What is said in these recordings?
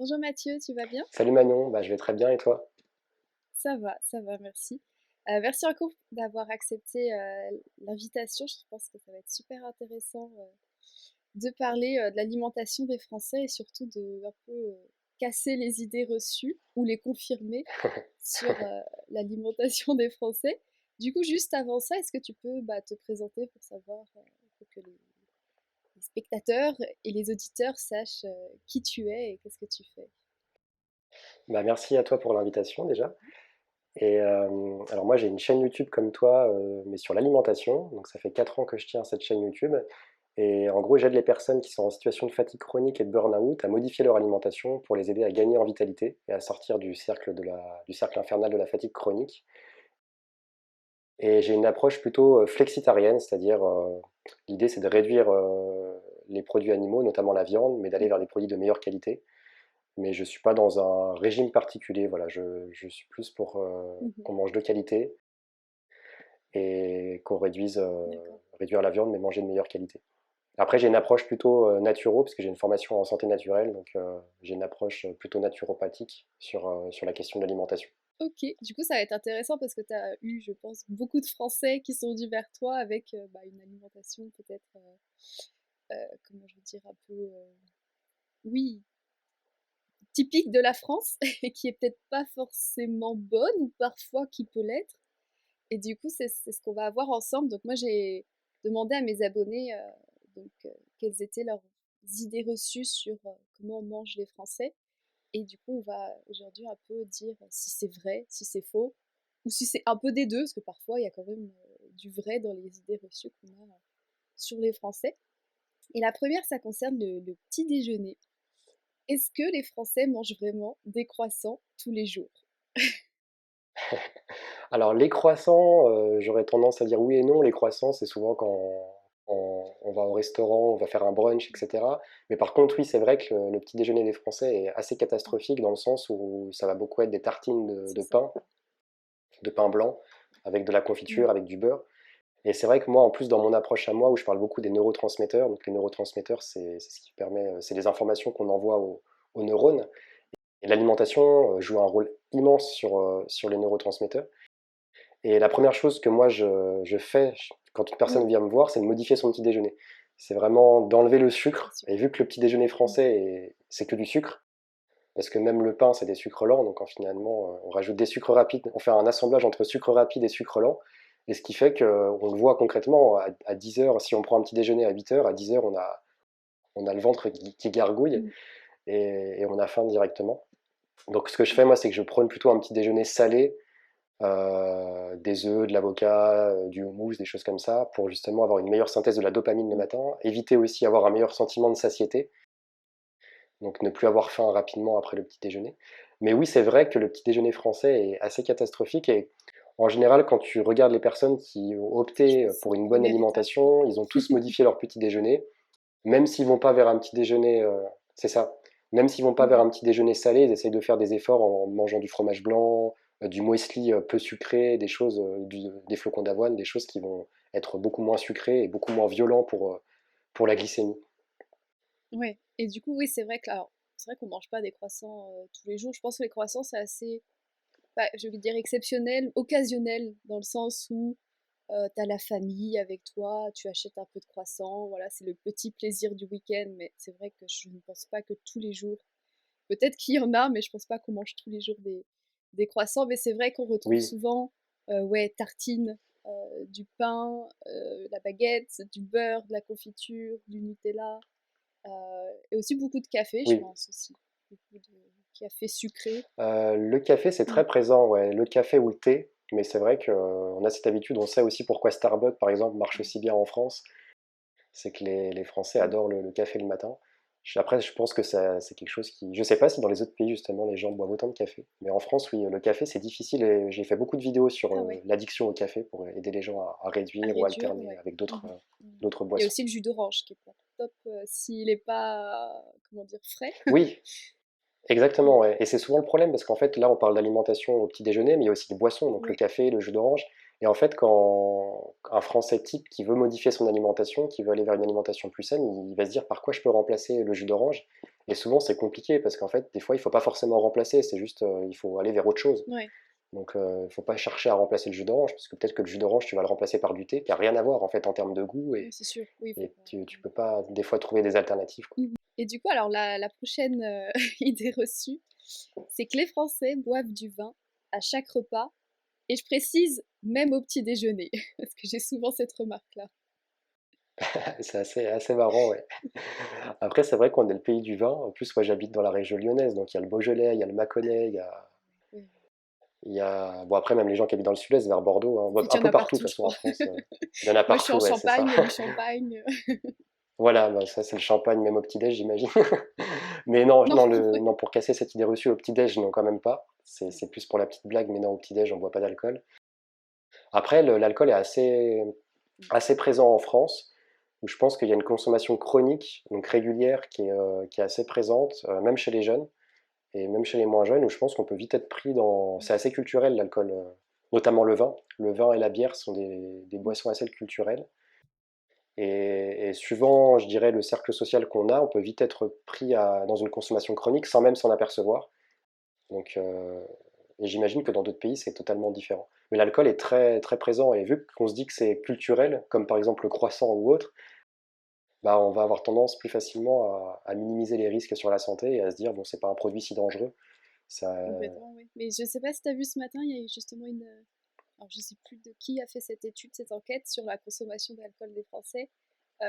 Bonjour Mathieu, tu vas bien? Salut Manon, je vais très bien et toi? Ça va, merci. Merci encore d'avoir accepté l'invitation. Je pense que ça va être super intéressant de parler de l'alimentation des Français et surtout de un peu casser les idées reçues ou les confirmer sur l'alimentation des Français. Du coup, juste avant ça, est-ce que tu peux te présenter pour savoir, pour que les spectateurs et les auditeurs sachent qui tu es et qu'est-ce que tu fais? Merci à toi pour l'invitation déjà. Alors moi j'ai une chaîne YouTube comme toi, mais sur l'alimentation. Donc ça fait 4 ans que je tiens cette chaîne YouTube. Et en gros j'aide les personnes qui sont en situation de fatigue chronique et de burn-out à modifier leur alimentation pour les aider à gagner en vitalité et à sortir du cercle infernal de la fatigue chronique. Et j'ai une approche plutôt flexitarienne, c'est-à-dire l'idée c'est de réduire les produits animaux, notamment la viande, mais d'aller vers des produits de meilleure qualité. Mais je suis pas dans un régime particulier, voilà, je suis plus pour Mhm. qu'on mange de qualité et qu'on D'accord. réduire la viande, mais manger de meilleure qualité. Après, j'ai une approche plutôt naturo, parce que j'ai une formation en santé naturelle, donc j'ai une approche plutôt naturopathique sur la question de l'alimentation. Ok, du coup ça va être intéressant parce que tu as eu, je pense, beaucoup de Français qui sont venus vers toi avec une alimentation peut-être, comment je veux dire, un peu, oui, typique de la France et qui est peut-être pas forcément bonne ou parfois qui peut l'être. Et du coup, c'est ce qu'on va avoir ensemble. Donc moi, j'ai demandé à mes abonnés quelles étaient leurs idées reçues sur comment mangent les Français. Et du coup, on va aujourd'hui un peu dire si c'est vrai, si c'est faux, ou si c'est un peu des deux, parce que parfois, il y a quand même du vrai dans les idées reçues qu'on a sur les Français. Et la première, ça concerne le petit déjeuner. Est-ce que les Français mangent vraiment des croissants tous les jours? Alors les croissants, j'aurais tendance à dire oui et non. Les croissants, c'est souvent quand on va au restaurant, on va faire un brunch, etc. Mais par contre, oui, c'est vrai que le petit déjeuner des Français est assez catastrophique dans le sens où ça va beaucoup être des tartines C'est ça. de pain blanc, avec de la confiture, Ouais. avec du beurre. Et c'est vrai que moi, en plus, dans mon approche à moi, où je parle beaucoup des neurotransmetteurs, donc les neurotransmetteurs, c'est ce qui permet, c'est les informations qu'on envoie aux neurones. Et l'alimentation joue un rôle immense sur les neurotransmetteurs. Et la première chose que moi je fais quand une Oui, personne vient me voir, c'est de modifier son petit déjeuner. C'est vraiment d'enlever le bien sucre. sûr. Et vu que le petit déjeuner Mm. français, c'est que du sucre, parce que même le pain, c'est des sucres lents, donc finalement, on rajoute des sucres rapides, on fait un assemblage entre sucre rapide et sucre lent, et ce qui fait qu'on le voit concrètement à 10 heures, si on prend un petit déjeuner à 8 heures, à 10 heures, on a le ventre qui gargouille, Mm. et on a faim directement. Donc ce que je fais, moi, c'est que je prône plutôt un petit déjeuner salé, des œufs, de l'avocat, du houmous, des choses comme ça, pour justement avoir une meilleure synthèse de la dopamine le Mm. matin, éviter aussi avoir un meilleur sentiment de satiété, donc ne plus avoir faim rapidement après le petit déjeuner. Mais oui, c'est vrai que le petit déjeuner français est assez catastrophique et en général, quand tu regardes les personnes qui ont Je opté pense que c'est pour la une bonne première étape. Ouais. alimentation, ils ont tous modifié leur petit déjeuner, même s'ils vont pas vers un petit déjeuner, c'est ça, même s'ils vont pas vers Mhm. un petit déjeuner salé, ils essayent de faire des efforts en mangeant du fromage blanc, du muesli peu sucré, des choses, des flocons d'avoine, des choses qui vont être beaucoup moins sucrées et beaucoup moins violents pour la glycémie. Ouais. Et du coup, oui, c'est vrai que alors, c'est vrai qu'on mange pas des croissants tous les jours. Je pense que les croissants, c'est assez, je vais dire exceptionnel, occasionnel, dans le sens où tu as la famille avec toi, tu achètes un peu de croissants, voilà, c'est le petit plaisir du week-end, mais c'est vrai que je ne pense pas que tous les jours, peut-être qu'il y en a, mais je pense pas qu'on mange tous les jours des croissants, mais c'est vrai qu'on retrouve Oui, souvent, ouais, tartines, du pain, la baguette, du beurre, de la confiture, du Nutella, et aussi beaucoup de café, je oui. pense aussi. Beaucoup de café sucré. Le café, c'est Mm. très présent, ouais, le café ou le thé, mais c'est vrai qu'on a cette habitude, on sait aussi pourquoi Starbucks, par exemple, marche Ouais. aussi bien en France, c'est que les Français Mm. adorent le café le matin. Après, je pense que c'est quelque chose qui... Je sais pas si dans les autres pays, justement, les gens boivent autant de café. Mais en France, oui, le café, c'est difficile. Et j'ai fait beaucoup de vidéos sur Ah ouais, l'addiction au café pour aider les gens à à réduire ou réduire, alterner ouais. avec Mhm. Mhm. d'autres Il y a boissons. aussi le jus d'orange qui est pas top s'il est pas, comment dire, frais. Oui, Mm. exactement, ouais. Et c'est souvent le problème parce qu'en fait, là, on parle d'alimentation au petit déjeuner, mais il y a aussi des boissons, donc le Ouais. café, le jus d'orange. Et en fait, quand un Français type qui veut modifier son alimentation, qui veut aller vers une alimentation plus saine, il va se dire par quoi je peux remplacer le jus d'orange. Et souvent, c'est compliqué parce qu'en fait, des fois, il faut pas forcément remplacer, c'est juste, il faut aller vers autre chose. Ouais, Donc, il faut pas chercher à remplacer le jus d'orange, parce que peut-être que le jus d'orange, tu vas le remplacer par du thé, qui a rien à voir en fait en termes de goût, oui, c'est sûr. Oui, faut et pas. tu peux pas des fois trouver des alternatives, quoi. Mmh. Et du coup, alors la prochaine, idée reçue, c'est que les Français boivent du vin à chaque repas et je précise même au petit déjeuner parce que j'ai souvent cette remarque-là. C'est assez marrant, ouais. Après, c'est vrai qu'on est le pays du vin. En plus, moi, j'habite dans la région lyonnaise, donc il y a le Beaujolais, il y a le Ah Mâconnais, oui, il y a bon, après, même les gens qui habitent dans le sud-est, vers Bordeaux, hein, en bon, fait, il un y en peu a partout, de partout, toute je façon, en crois. France, il y en a Moi, je suis en partout, ouais, c'est ça. Champagne, il y a du champagne. Voilà, bah, ça, c'est le champagne, même au petit-déj, j'imagine. Mais non, Non, non, ouais. non, pour casser cette idée reçue, au petit-déj, non, quand même pas. C'est plus pour la petite blague, mais non, au petit-déj, on boit pas d'alcool. Après, l'alcool est assez présent en France, où je pense qu'il y a une consommation chronique, donc régulière, qui est assez présente, même chez les jeunes, et même chez les moins jeunes, où je pense qu'on peut vite être pris dans... C'est assez culturel, l'alcool, notamment le vin. Le vin et la bière sont des boissons assez culturelles. Et suivant, je dirais, le cercle social qu'on a, on peut vite être pris dans une consommation chronique sans même s'en apercevoir. Donc, et j'imagine que dans d'autres pays, c'est totalement différent. Mais l'alcool est très, très présent, et vu qu'on se dit que c'est culturel, comme par exemple le croissant ou autre, bah, on va avoir tendance plus facilement à minimiser les risques sur la santé et à se dire, bon, c'est pas un produit si dangereux. Ça, Complètement, oui. Mais je sais pas si tu as vu ce matin, il y a eu justement une, alors je sais plus de qui a fait cette étude, cette enquête sur la consommation d'alcool des Français,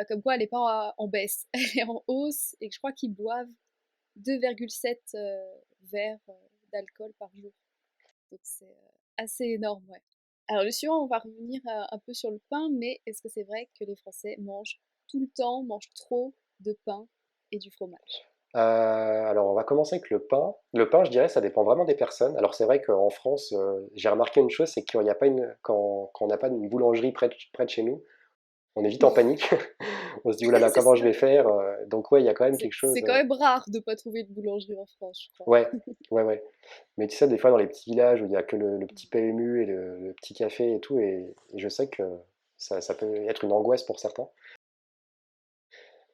comme quoi elle n'est pas en baisse, elle est en hausse et que je crois qu'ils boivent 2,7 verres d'alcool par jour. Donc c'est assez énorme, ouais. Alors le suivant, on va revenir un peu sur le pain, mais est-ce que c'est vrai que les Français mangent tout le temps, mangent trop de pain et du fromage? alors, on va commencer avec le pain. Le pain, je dirais, ça dépend vraiment des personnes. Alors, c'est vrai qu'en France, j'ai remarqué une chose, c'est qu'il n'y a pas quand on n'a pas une boulangerie près de chez nous, on est vite en panique. On se dit, oulala, C'est comment je ça. vais faire? Donc, ouais, il y a quand même quelque C'est chose. quand même rare de pas trouver de boulangerie en France, je crois. Ouais, ouais, ouais. Mais tu sais, des fois, dans les petits villages où il n'y a que le petit PMU et le petit café et tout, et je sais que ça peut être une angoisse pour certains.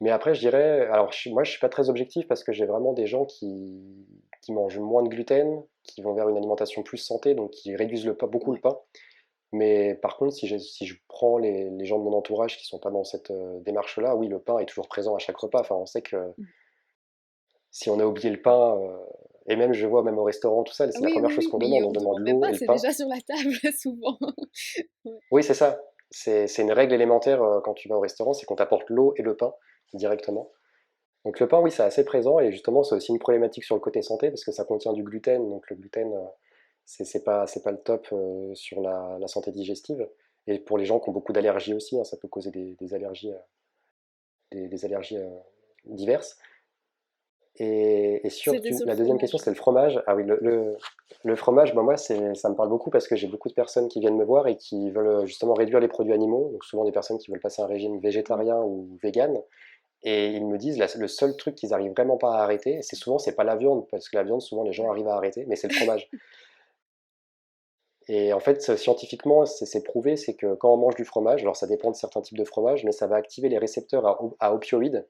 Mais après, je dirais, alors moi, je suis pas très objectif parce que j'ai vraiment des gens qui mangent moins de gluten, qui vont vers une alimentation plus santé, donc qui réduisent beaucoup le Ouais. pain. Mais par contre, si je prends les gens de mon entourage qui sont pas dans cette démarche-là, oui, le pain est toujours présent à chaque repas. Enfin, on sait que Mmh. si on a oublié le pain, et même je vois même au restaurant, tout ça, Ah c'est la oui, première oui, chose oui, qu'on mais demande. On on demande demande même l'eau pas, et le c'est pain. déjà sur la table souvent. Ouais. Oui, c'est ça. C'est une règle élémentaire quand tu vas au restaurant, c'est qu'on t'apporte l'eau et le pain directement. Donc le pain, oui, c'est assez présent, et justement, c'est aussi une problématique sur le côté santé parce que ça contient du gluten. Donc le gluten, c'est pas le top sur la santé digestive. Et pour les gens qui ont beaucoup d'allergies aussi, hein, ça peut causer des allergies, des allergies diverses. Et C'était sur le la deuxième question, fromage, c'était ouais. le fromage. Ah oui, le fromage, bah moi, ça me parle beaucoup parce que j'ai beaucoup de personnes qui viennent me voir et qui veulent justement réduire les produits animaux. Donc souvent des personnes qui veulent passer un régime Mmh. végétarien ou vegan. Et ils me disent, le seul truc qu'ils arrivent vraiment pas à arrêter, c'est pas la viande, parce que la viande, souvent les gens Ouais. arrivent à arrêter, mais c'est le fromage. Et en fait, scientifiquement, c'est prouvé, c'est que quand on mange du fromage, alors ça dépend de certains types de fromage, mais ça va activer les récepteurs à opioïdes,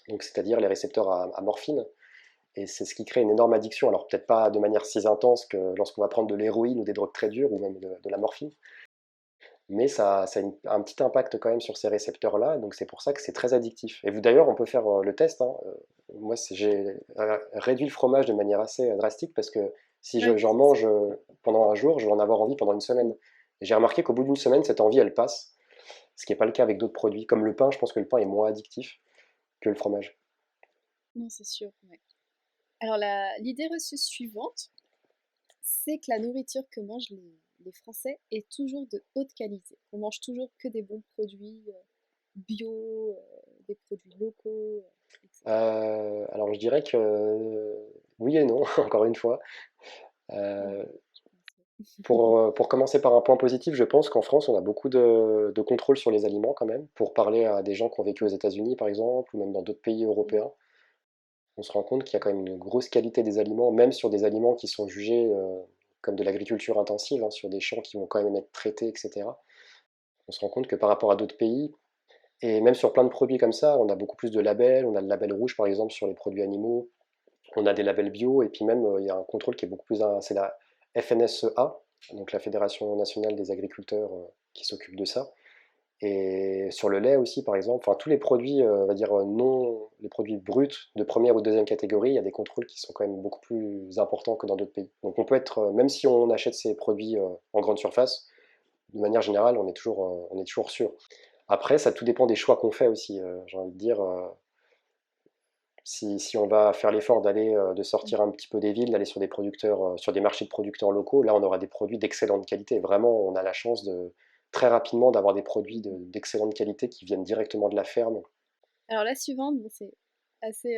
donc c'est-à-dire les récepteurs à morphine, et c'est ce qui crée une énorme addiction. Alors peut-être pas de manière si intense que lorsqu'on va prendre de l'héroïne ou des drogues très dures, ou même de la morphine, mais ça a un petit impact quand même sur ces récepteurs-là, donc c'est pour ça que c'est très addictif. Et vous d'ailleurs, on peut faire le test, hein. Moi, j'ai réduit le fromage de manière assez drastique parce que si Ouais, j'en mange pendant un jour, je vais en avoir envie pendant une semaine. Et j'ai remarqué qu'au bout d'une semaine, cette envie, elle passe, ce qui n'est pas le cas avec d'autres produits. Comme le pain, je pense que le pain est moins addictif que le fromage. non, c'est sûr, ouais. Alors la l'idée reçue suivante, c'est que la nourriture que mangent les Français est toujours de haute qualité. On mange toujours que des bons produits bio, des produits locaux, etc. Alors je dirais que oui et non, encore une fois. Ouais, Euh, je pense, ouais. pour commencer par un point positif, je pense qu'en France, on a beaucoup de contrôle sur les aliments quand même. Pour parler à des gens qui ont vécu aux États-Unis, par exemple, ou même dans d'autres pays Mmh. européens, on se rend compte qu'il y a quand même une grosse qualité des aliments, même sur des aliments qui sont jugés comme de l'agriculture intensive, hein, sur des champs qui vont quand même être traités, etc. On se rend compte que par rapport à d'autres pays, Et même sur plein de produits comme ça, on a beaucoup plus de labels. On a le label rouge, par exemple, sur les produits animaux. On a des labels bio. Et puis même, il y a un contrôle qui est beaucoup plus... C'est la FNSEA, donc la Fédération nationale des agriculteurs, qui s'occupe de ça. Et sur le lait aussi, par exemple, enfin tous les produits, on va dire non, les produits bruts de première ou deuxième catégorie, il y a des contrôles qui sont quand même beaucoup plus importants que dans d'autres pays. Donc on peut être, même si on achète ces produits en grande surface, de manière générale, on est toujours sûr. Après, ça tout dépend des choix qu'on fait aussi. J'ai envie de dire, si on va faire l'effort d'aller, de sortir un petit peu des villes, d'aller sur des producteurs, sur des marchés de producteurs locaux, là on aura des produits d'excellente qualité. Vraiment, on a la chance de très rapidement d'avoir des produits d'excellente qualité qui viennent directement de la ferme. Alors la suivante, bon, c'est assez,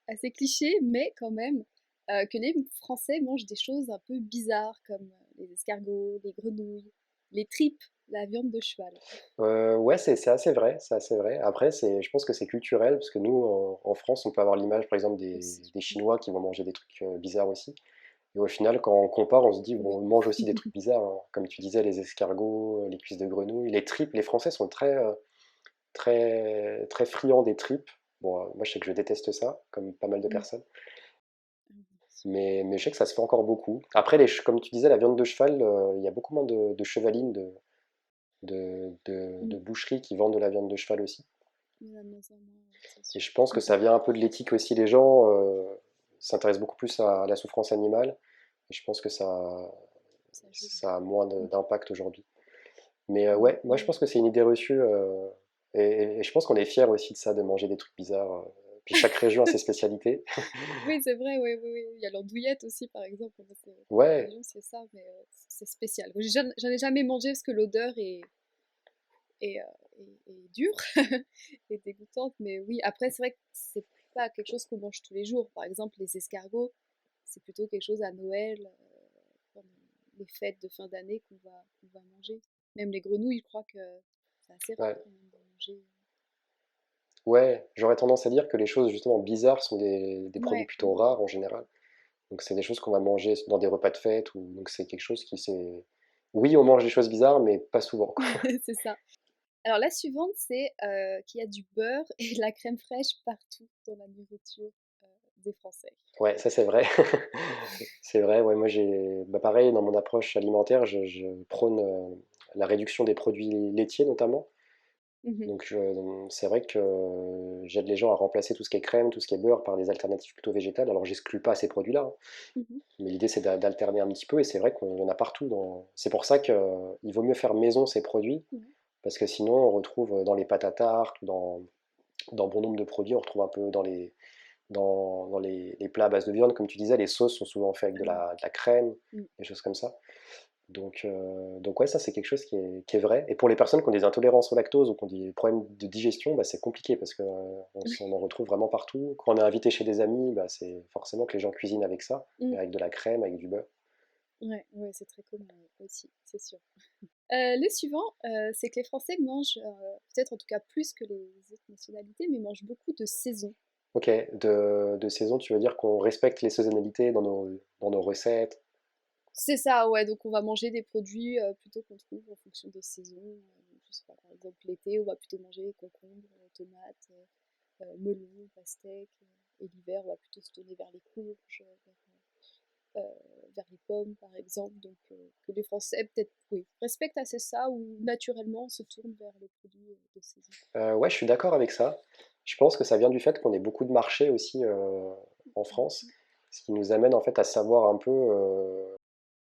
assez cliché, mais quand même, que les Français mangent des choses un peu bizarres comme les escargots, les grenouilles, les tripes, la viande de cheval. Ouais, c'est assez vrai, c'est assez vrai. Après, je pense que c'est culturel, parce que nous, en France, on peut avoir l'image, par exemple, Aussi. des Chinois qui vont manger des trucs bizarres aussi. Et au final, quand on compare, on se dit, bon, Oui. on mange aussi des trucs bizarres, hein. Comme tu disais, les escargots, les cuisses de grenouille, les tripes. Les Français sont très friands des tripes. Bon, moi, je sais que je déteste ça, comme pas mal de Mm. personnes. Mais je sais que ça se fait encore beaucoup. Après, comme tu disais, la viande de cheval, il y a beaucoup moins de chevalines, de Mm. boucheries qui vendent de la viande de cheval aussi. Il y en a de moins en moins, ouais, c'est Et sûr. je pense que ça vient un peu de l'éthique aussi. Les gens s'intéressent beaucoup plus à la souffrance animale. Et je pense que Ça joue. ça a moins Mm. d'impact aujourd'hui. Mais Ouais, ouais, moi je ouais. pense que c'est une idée reçue. Et je pense qu'on est fiers aussi de ça, de manger des trucs bizarres. Puis chaque région a ses spécialités. Oui, c'est vrai, oui, oui, oui. Il y a l'andouillette aussi, par exemple. Moi, ma Ouais, région, c'est ça, mais c'est spécial. J'en ai jamais mangé parce que l'odeur est, est dure et dégoûtante, mais oui, après, c'est vrai que c'est pas quelque chose qu'on mange tous les jours. Par exemple, les escargots, c'est plutôt quelque chose à Noël, pendant les fêtes de fin d'année qu'on va manger. Même les grenouilles, je crois que c'est assez rare ouais, quand même de manger. ouais. J'aurais tendance à dire que les choses justement bizarres sont des produits Ouais, plutôt rares en général. Donc c'est des choses qu'on va manger dans des repas de fête. Donc c'est quelque chose qui c'est... Oui, on mange des choses bizarres, mais pas souvent, quoi. c'est ça. Alors la suivante, c'est qu'il y a du beurre et de la crème fraîche partout dans la nourriture des Français. Ouais, ça c'est vrai. C'est vrai, ouais, moi bah, pareil, dans mon approche alimentaire, je prône la réduction des produits laitiers notamment. Mhm, Donc c'est vrai que j'aide les gens à remplacer tout ce qui est crème, tout ce qui est beurre par des alternatives plutôt végétales. Alors j'exclus pas ces produits-là, hein, mhm, mais l'idée c'est d'alterner un petit peu et c'est vrai qu'on en a partout. C'est pour ça qu'il vaut mieux faire maison ces produits ouais. parce que sinon on retrouve dans les pâtes à tarte, ou dans bon nombre de produits, on retrouve un peu dans les plats à base de viande, comme tu disais, les sauces sont souvent faites avec Ah, de la crème, mm. des choses comme ça. Donc ouais, ça c'est quelque chose qui est vrai. Et pour les personnes qui ont des intolérances au lactose ou qui ont des problèmes de digestion, bah, c'est compliqué parce qu'on en retrouve vraiment partout. Quand on est invité chez des amis, bah, c'est forcément que les gens cuisinent avec ça, Mm. avec de la crème, avec du beurre. Ouais, ouais, c'est très commun aussi, c'est sûr. Le suivant, c'est que les Français mangent, peut-être en tout cas plus que les autres nationalités, mais mangent beaucoup de saison. Ok, de saison, tu veux dire qu'on respecte les saisonnalités dans nos recettes. C'est ça, ouais, donc on va manger des produits plutôt qu'on trouve en fonction des saisons. Je sais pas, par exemple, l'été, on va plutôt manger concombres, tomates, melons, pastèques. Et l'hiver, on va plutôt se tourner vers les courges, euh, vers les pommes, par exemple. Donc que les Français, peut-être, oui, respectent assez ça ou naturellement se tournent vers les produits de saison. Ouais, je suis d'accord avec ça. Je pense que ça vient du fait qu'on ait beaucoup de marchés aussi en France, ce qui nous amène en fait à savoir un peu,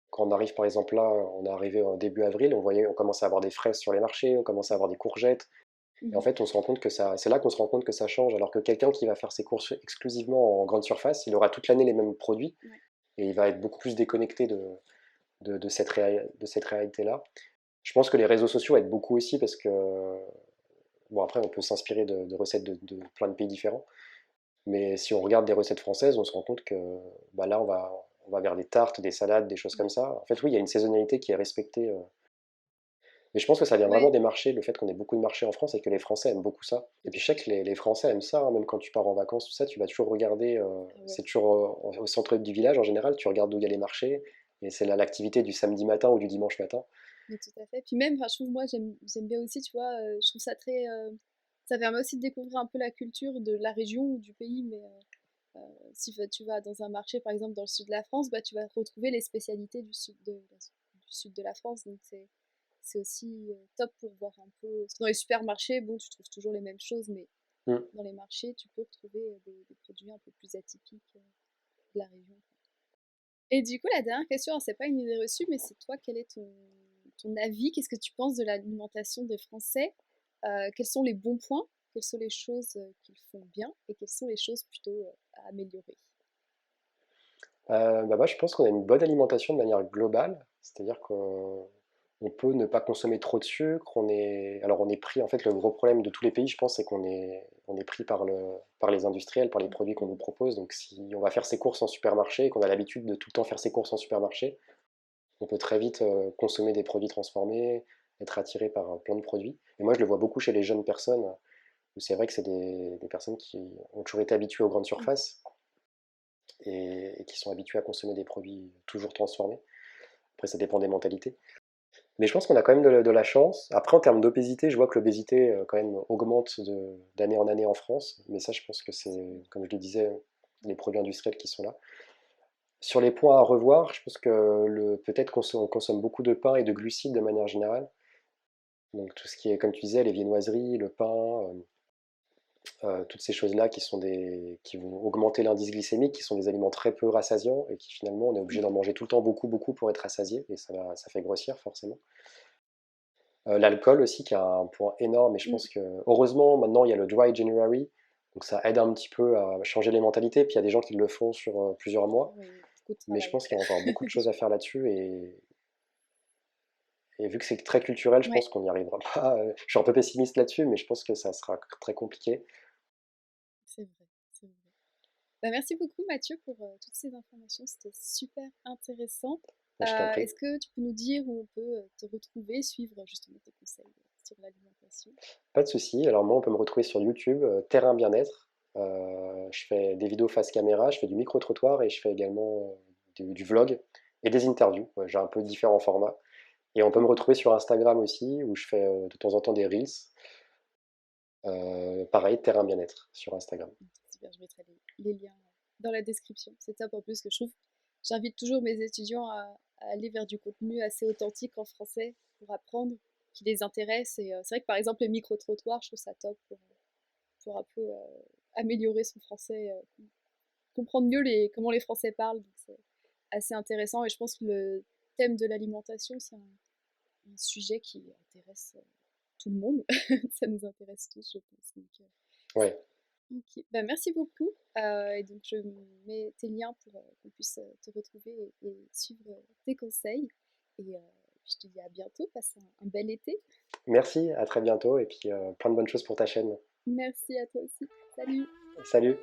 quand on arrive par exemple là, on est arrivé en début avril, on commence à avoir des fraises sur les marchés, on commence à avoir des courgettes, et en Mhm. fait on se rend compte que c'est là qu'on se rend compte que ça change, alors que quelqu'un qui va faire ses courses exclusivement en grande surface, il aura toute l'année les mêmes produits, Ouais. et il va être beaucoup plus déconnecté de cette réalité-là. Je pense que les réseaux sociaux aident beaucoup aussi parce que bon, après, on peut s'inspirer de recettes de plein de pays différents, mais si on regarde des recettes françaises, on se rend compte que bah là, on va vers des tartes, des salades, des choses comme Ouais. ça. En fait, oui, il y a une saisonnalité qui est respectée. Mais je pense que ça vient vraiment Ouais. des marchés, le fait qu'on ait beaucoup de marchés en France et que les Français aiment beaucoup ça. Et puis je sais que les Français aiment ça, hein, même quand tu pars en vacances, tout ça, tu vas toujours regarder, Ah ouais. c'est toujours au centre du village en général, tu regardes où il y a les marchés, et c'est là l'activité du samedi matin ou du dimanche matin. Mais tout à fait. Puis même, enfin, je trouve, moi, j'aime bien aussi, tu vois, je trouve ça très Ça permet aussi de découvrir un peu la culture de la région ou du pays, mais si tu vas dans un marché, par exemple, dans le sud de la France, bah, tu vas retrouver les spécialités du sud de la France. Donc, c'est aussi top pour voir un peu. Parce que dans les supermarchés, bon, tu trouves toujours les mêmes choses, mais Mm. dans les marchés, tu peux retrouver des produits un peu plus atypiques de la région. Et du coup, la dernière question, c'est pas une idée reçue, mais c'est toi, quel est ton avis? Qu'est-ce que tu penses de l'alimentation des Français? Quels sont les bons points? Quelles sont les choses qu'ils font bien? Et quelles sont les choses plutôt à améliorer? Bah, moi, je pense qu'on a une bonne alimentation de manière globale, c'est-à-dire qu'on peut ne pas consommer trop de sucre. Alors on est pris, en fait, le gros problème de tous les pays, je pense, c'est qu'on est pris par les industriels, par les produits qu'on nous Mhm. propose. Donc si on va faire ses courses en supermarché et qu'on a l'habitude de tout le temps faire ses courses en supermarché, on peut très vite consommer des produits transformés, être attiré par plein de produits. Et moi, je le vois beaucoup chez les jeunes personnes, où c'est vrai que c'est des personnes qui ont toujours été habituées aux grandes surfaces et qui sont habituées à consommer des produits toujours transformés. Après, ça dépend des mentalités. Mais je pense qu'on a quand même de la chance. Après, en termes d'obésité, je vois que l'obésité quand même augmente d'année en année en France. Mais ça, je pense que c'est, comme je le disais, les produits industriels qui sont là. Sur les points à revoir, je pense que peut-être qu'on consomme beaucoup de pain et de glucides de manière générale. Donc tout ce qui est, comme tu disais, les viennoiseries, le pain, toutes ces choses-là qui vont augmenter l'indice glycémique, qui sont des aliments très peu rassasiants et qui finalement on est obligé d'en manger tout le temps beaucoup, beaucoup pour être rassasié et ça fait grossir forcément. L'alcool aussi qui a un point énorme et je Mm. pense que heureusement maintenant il y a le Dry January, donc ça aide un petit peu à changer les mentalités, puis il y a des gens qui le font sur plusieurs mois, Oui, beaucoup de mais je travail. pense qu'il y a encore beaucoup de choses à faire là-dessus et vu que c'est très culturel, je Ouais, pense qu'on n'y arrivera pas. Je suis un peu pessimiste là-dessus, mais je pense que ça sera très compliqué. c'est vrai, c'est vrai. Bah, merci beaucoup Mathieu pour toutes ces informations, c'était super intéressant. Je t'en prie. Est-ce que tu peux nous dire où on peut te retrouver, suivre justement tes conseils sur l'alimentation? Pas de souci. Alors moi, on peut me retrouver sur YouTube, Terrain Bien-être. Je fais des vidéos face caméra, je fais du micro-trottoir et je fais également du vlog et des interviews. Ouais, j'ai un peu différents formats. Et on peut me Ok. retrouver sur Instagram aussi, où je fais de temps en temps des reels. Pareil, Terrain Bien-être sur Instagram. Super, je mettrai les liens dans la description. C'est top en plus que je trouve. J'invite toujours mes étudiants à aller vers du contenu assez authentique en français pour apprendre, qui les intéresse. Et c'est vrai que par exemple, les micro-trottoirs, je trouve ça top pour un peu améliorer son français, comprendre mieux comment les Français parlent. Donc c'est assez intéressant. Et je pense que le thème de l'alimentation, c'est un sujet qui intéresse tout le monde. Ça nous intéresse tous, je pense. Donc, Ouais, ok. Bah, merci beaucoup. Et donc, je mets tes liens pour qu'on puisse te retrouver et suivre tes conseils. Et je te dis à bientôt. Passe un bel été. merci, à très bientôt et puis plein de bonnes choses pour ta chaîne. Merci à toi aussi. Salut! Salut!